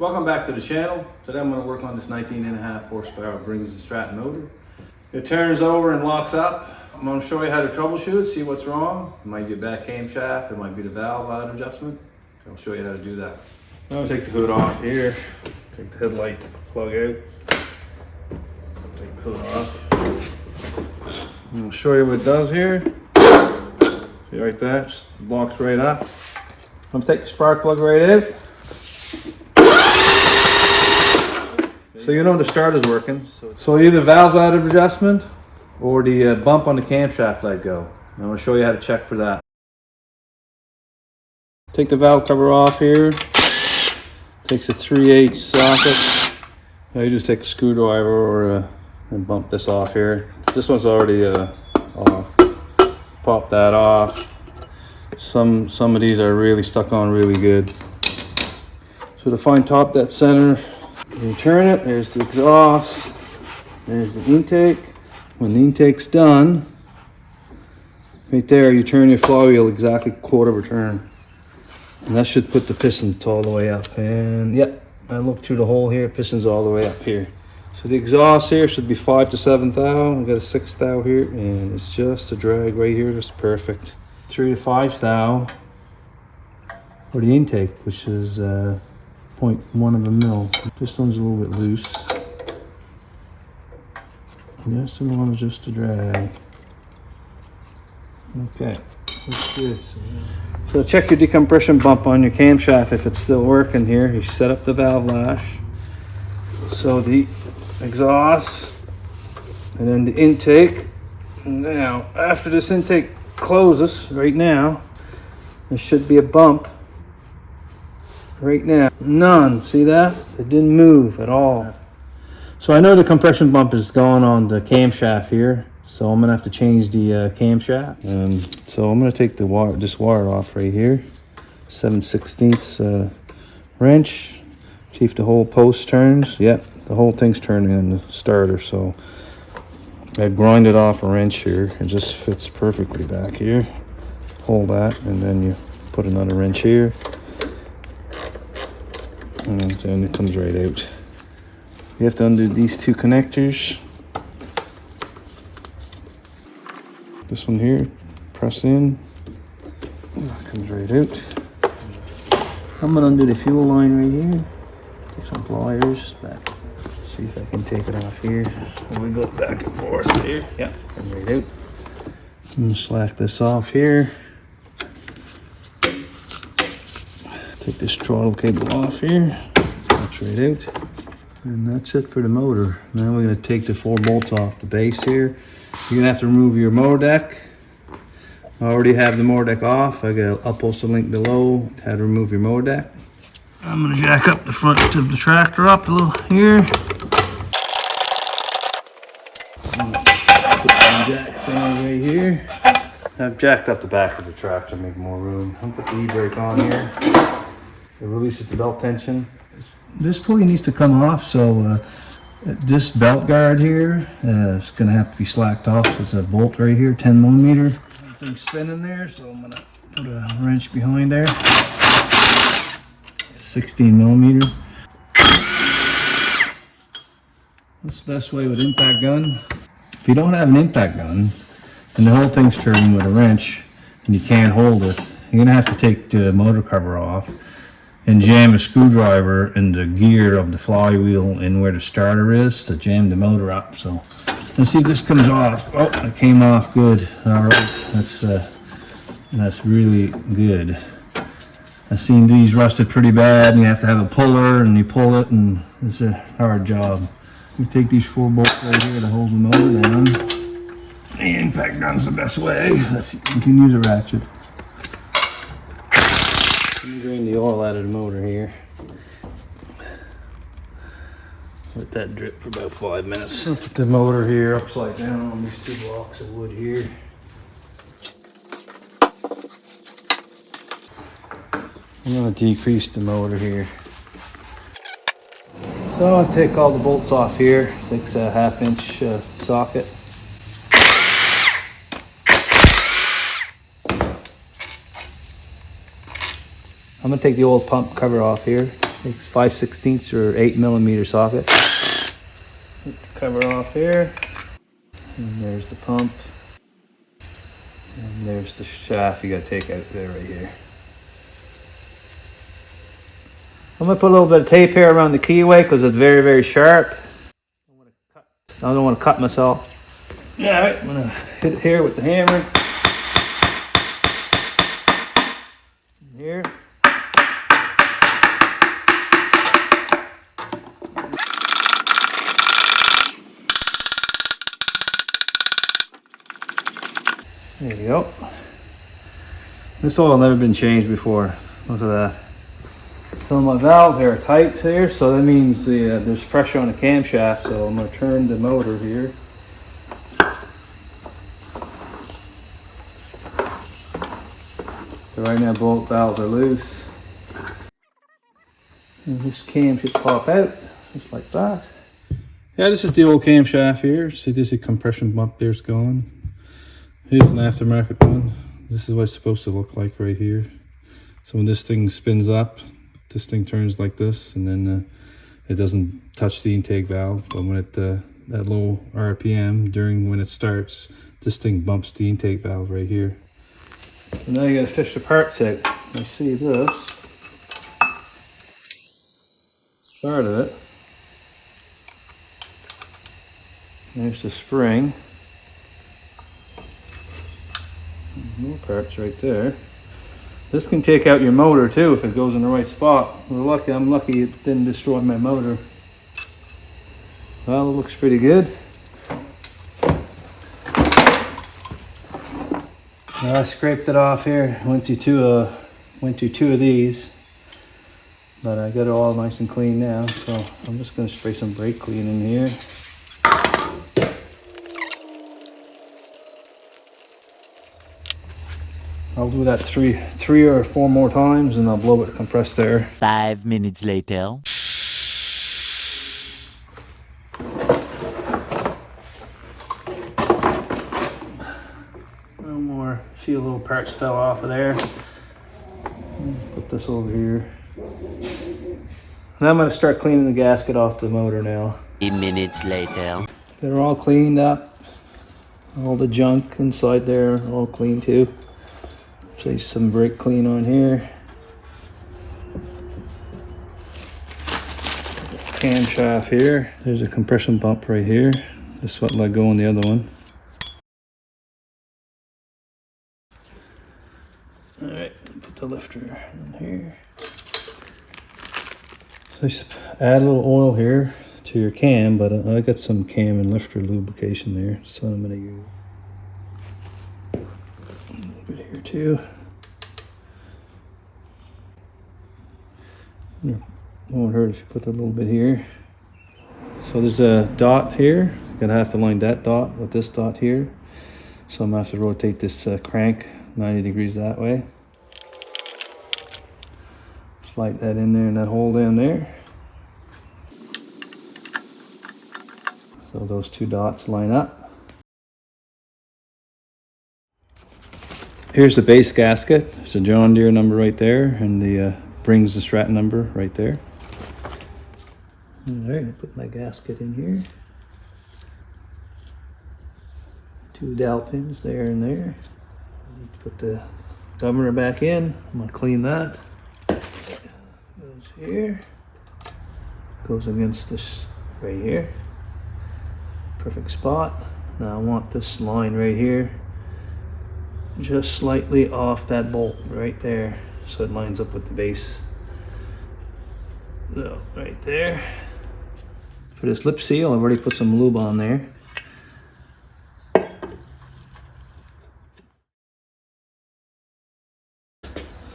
Welcome back to the channel. Today I'm going to work on this 19.5 horsepower Briggs Stratton motor. It turns over and locks up. I'm going to show you how to troubleshoot, see what's wrong. It might be a bad camshaft, it might be the valve out adjustment. I'll show you how to do that. I'm going to take the hood off here. Take the headlight plug out. Take the hood off. I'll show you what it does here. See right there, just locks right up. I'm going to take the spark plug right out. So you know the starter's working. So either valve out of adjustment or the bump on the camshaft let go. I'm going to show you how to check for that. Take the valve cover off here. Takes a 3/8 socket. Now you just take a screwdriver and bump this off here. This one's already off. Pop that off. Some of these are really stuck on really good. So to find top dead center, you turn it. There's the exhaust. There's the intake. When the intake's done, right there, you turn your flywheel exactly quarter of a turn. And that should put the piston all the way up. And yep, I look through the hole here, piston's all the way up here. So the exhaust here should be 5 to 7 thou. I've got a 6 thou here, and it's just a drag right here, just perfect. 3 to 5 thou for the intake, which is 0.1 of a mil. This one's a little bit loose. Yes, the one is just a drag. Okay, that's good. So check your decompression bump on your camshaft if it's still working here. You set up the valve lash. So the exhaust and then the intake. Now, after this intake closes right now, there should be a bump right now. None. See that? It didn't move at all. So I know the compression bump is going on the camshaft here. So I'm gonna have to change the camshaft. And so I'm gonna take the wire, this wire off right here. 7/16 wrench. See if the whole post turns. Yep, the whole thing's turning in the starter. So I grinded off a wrench here. It just fits perfectly back here. Hold that, and then you put another wrench here. And then it comes right out. You have to undo these two connectors. This one here, press in. That comes right out. I'm gonna undo the fuel line right here. Take some pliers back. See if I can take it off here. We go back and forth here. Yeah, come right out. I'm gonna slack this off here. Take this throttle cable off here. That's right out. And that's it for the motor. Now we're gonna take the 4 bolts off the base here. You're gonna have to remove your motor deck. I already have the motor deck off. I'll post a link below how to remove your motor deck. I'm gonna jack up the front of the tractor up a little here. Put some jacks on right here. I've jacked up the back of the tractor to make more room. I'll put the e-brake on here. It releases the belt tension. This pulley needs to come off, so this belt guard here is going to have to be slacked off. So it's a bolt right here, 10 millimeter. Thing's spinning there, so I'm going to put a wrench behind there. 16 millimeter. That's the best way with impact gun. If you don't have an impact gun and the whole thing's turning with a wrench and you can't hold it, you're going to have to take the motor cover off and jam a screwdriver in the gear of the flywheel in where the starter is to jam the motor up. So let's see if this comes off. Oh, it came off good. All right, that's really good. I've seen these rusted pretty bad, and you have to have a puller, and you pull it, and it's a hard job. You take these 4 bolts right here that holds the motor down. The impact gun's the best way. You can use a ratchet. Drain the oil out of the motor here. Let that drip for about 5 minutes. Put the motor here upside down on these 2 blocks of wood here. I'm going to decrease the motor here. So I'll take all the bolts off here. Takes a 1/2 inch socket. I'm going to take the old pump cover off here. Takes 5/16 or 8mm socket. Take the cover off here. And there's the pump. And there's the shaft you gotta take out there right here. I'm gonna put a little bit of tape here around the keyway because it's very, very sharp. I don't want to cut myself. Alright, I'm gonna hit it here with the hammer. Here. There you go. This oil never been changed before. Look at that. So my valves are tight here, so that means there's pressure on the camshaft. So I'm going to turn the motor here. So right now both valves are loose. And this cam should pop out, just like that. Yeah, this is the old camshaft here. See, this is a compression bump there's gone. Here's an aftermarket one. This is what it's supposed to look like right here. So when this thing spins up, this thing turns like this, and then it doesn't touch the intake valve. But when it at low RPM, when it starts, this thing bumps the intake valve right here. So now you gotta fish the parts out. I see this. Part of it. There's the spring. More parts right there. This can take out your motor too if it goes in the right spot. I'm lucky it didn't destroy my motor. Well, it looks pretty good. Now I scraped it off here. Went to two of these, but I got it all nice and clean now. So I'm just going to spray some brake clean in here. I'll do that three or four more times, and I'll blow it to compressed air. 5 minutes later. No more. See, a little parts fell off of there. Put this over here. Now I'm going to start cleaning the gasket off the motor now. 3 minutes later. They're all cleaned up. All the junk inside there, all clean too. Place some brake clean on here. Camshaft here. There's a compression bump right here. This is what let go on the other one. Alright, put the lifter in here. So just add a little oil here to your cam, but I got some cam and lifter lubrication there, so I'm going to use here too. Won't hurt if you put a little bit here. So there's a dot here. You're gonna have to line that dot with this dot here. So I'm gonna have to rotate this crank 90 degrees that way. Slide that in there in that hole down there. So those two dots line up. Here's the base gasket. There's a John Deere number right there, and the Briggs the Strat number right there. Alright, I put my gasket in here. Two dowel pins there and there. I need to put the governor back in. I'm going to clean that. Goes here. Goes against this right here. Perfect spot. Now I want this line right here just slightly off that bolt right there, so it lines up with the base. So right there. For this lip seal, I've already put some lube on there. So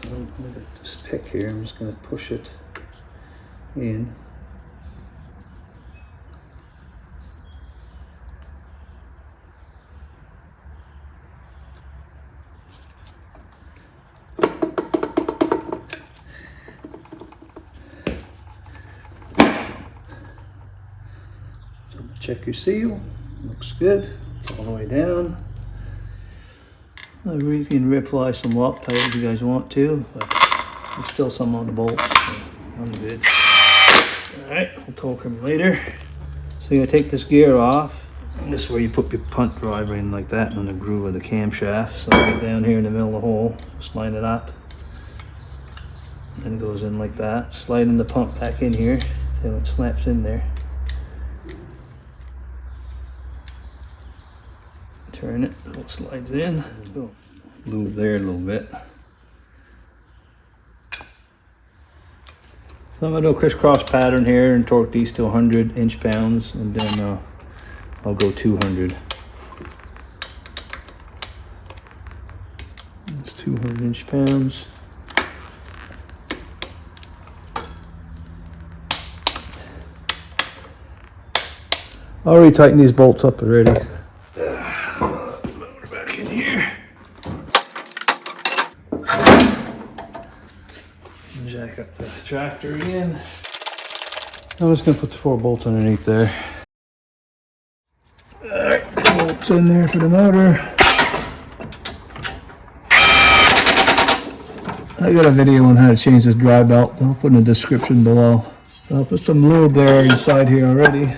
I'm going to get this pick here. I'm just going to push it in. Check your seal, looks good, all the way down. You can reapply some Loctite if you guys want to, but there's still some on the bolts, so I'm good. torque him later. So you're gonna take this gear off. And this is where you put your punt driver in like that in the groove of the camshaft. So right down here in the middle of the hole, just line it up. And it goes in like that. Sliding the pump back in here until it slaps in there. Turn it, it slides in. Lube there a little bit. So I'm gonna do a crisscross pattern here and torque these to 100 inch-pounds, and then I'll go 200. It's 200 inch-pounds. I already tightened these bolts up already. Motor back in here. Jack up the tractor again. I'm just gonna put the 4 bolts underneath there. Alright, bolts in there for the motor. I got a video on how to change this dry belt. I'll put in the description below. I'll put some lube there inside here already.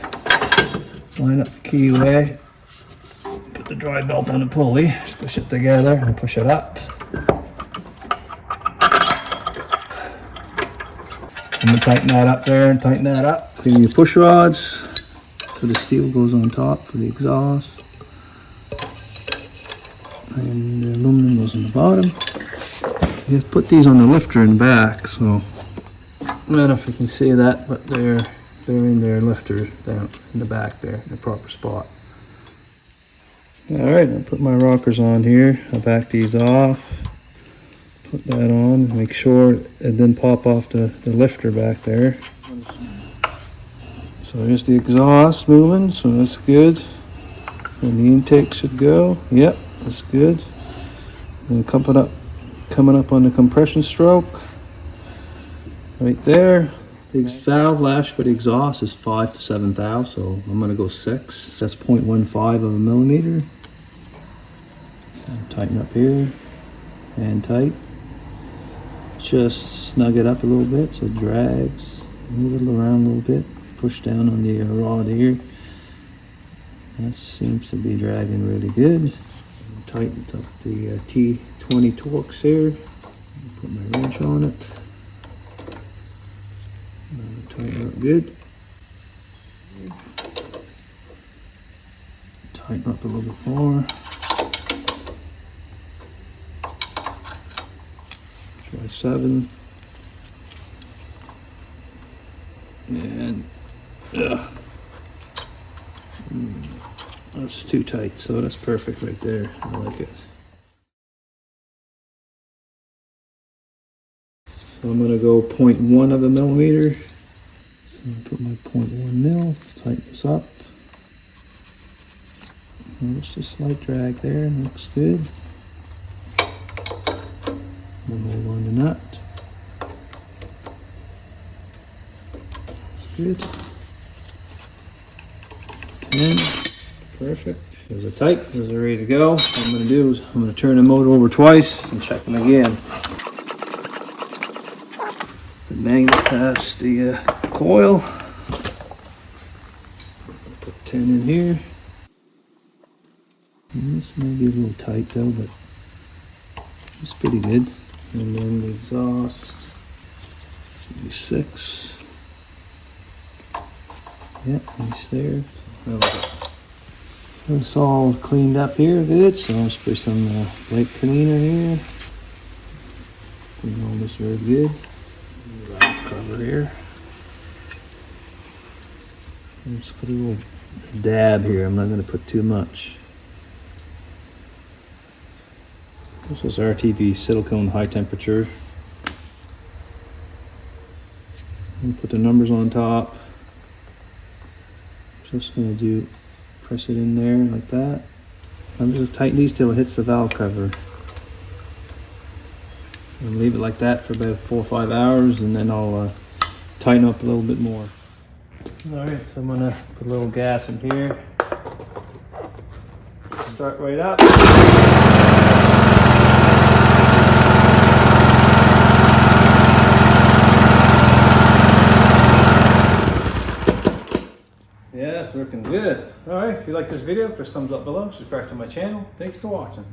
Line up the keyway. Put the dry belt on the pulley. Just push it together and push it up. I'm gonna tighten that up there and tighten that up. Clean your push rods. So the steel goes on top for the exhaust. And the aluminum goes on the bottom. You have to put these on the lifter in the back, so I don't know if you can see that, but they're in their lifter down in the back there in the proper spot. Alright, I'll put my rockers on here. I'll back these off. Put that on, make sure it didn't pop off the lifter back there. So here's the exhaust moving, so that's good. And the intake should go. Yep, that's good. And coming up on the compression stroke. Right there. The valve lash for the exhaust is 5 to 7 thou, so I'm gonna go 6. That's 0.15 of a millimeter. Tighten up here and tight. Just snug it up a little bit so it drags. Move it around a little bit. Push down on the rod here. That seems to be dragging really good. Tighten up the T20 Torx here. Put my wrench on it. Tighten up good. Tighten up a little bit more. Try 7. And that's too tight, so that's perfect right there. I like it. So I'm gonna go 0.1 of a millimeter. So I'm gonna put my 0.1 mil, tighten this up. And just a slight drag there, looks good. And hold on the nut. Good. 10. Perfect. Those are tight. Those are ready to go. What I'm going to do is I'm going to turn the motor over twice and check them again. The magnet past the coil. Put 10 in here. And this may be a little tight though, but it's pretty good. And then the exhaust should be 6. Yep, nice there. It's all cleaned up here, good. So let's put some light cleaner here. Clean all this very good. Valve cover here. Let's put a little dab here. I'm not going to put too much. This is RTV silicone high temperature. And put the numbers on top. Just gonna press it in there like that. I'm just gonna tighten these till it hits the valve cover. And leave it like that for about 4 or 5 hours, and then I'll tighten up a little bit more. Alright, so I'm gonna put a little gas in here. Start right up. Yeah, it's looking good. Alright, if you like this video, press thumbs up below, subscribe to my channel. Thanks for watching.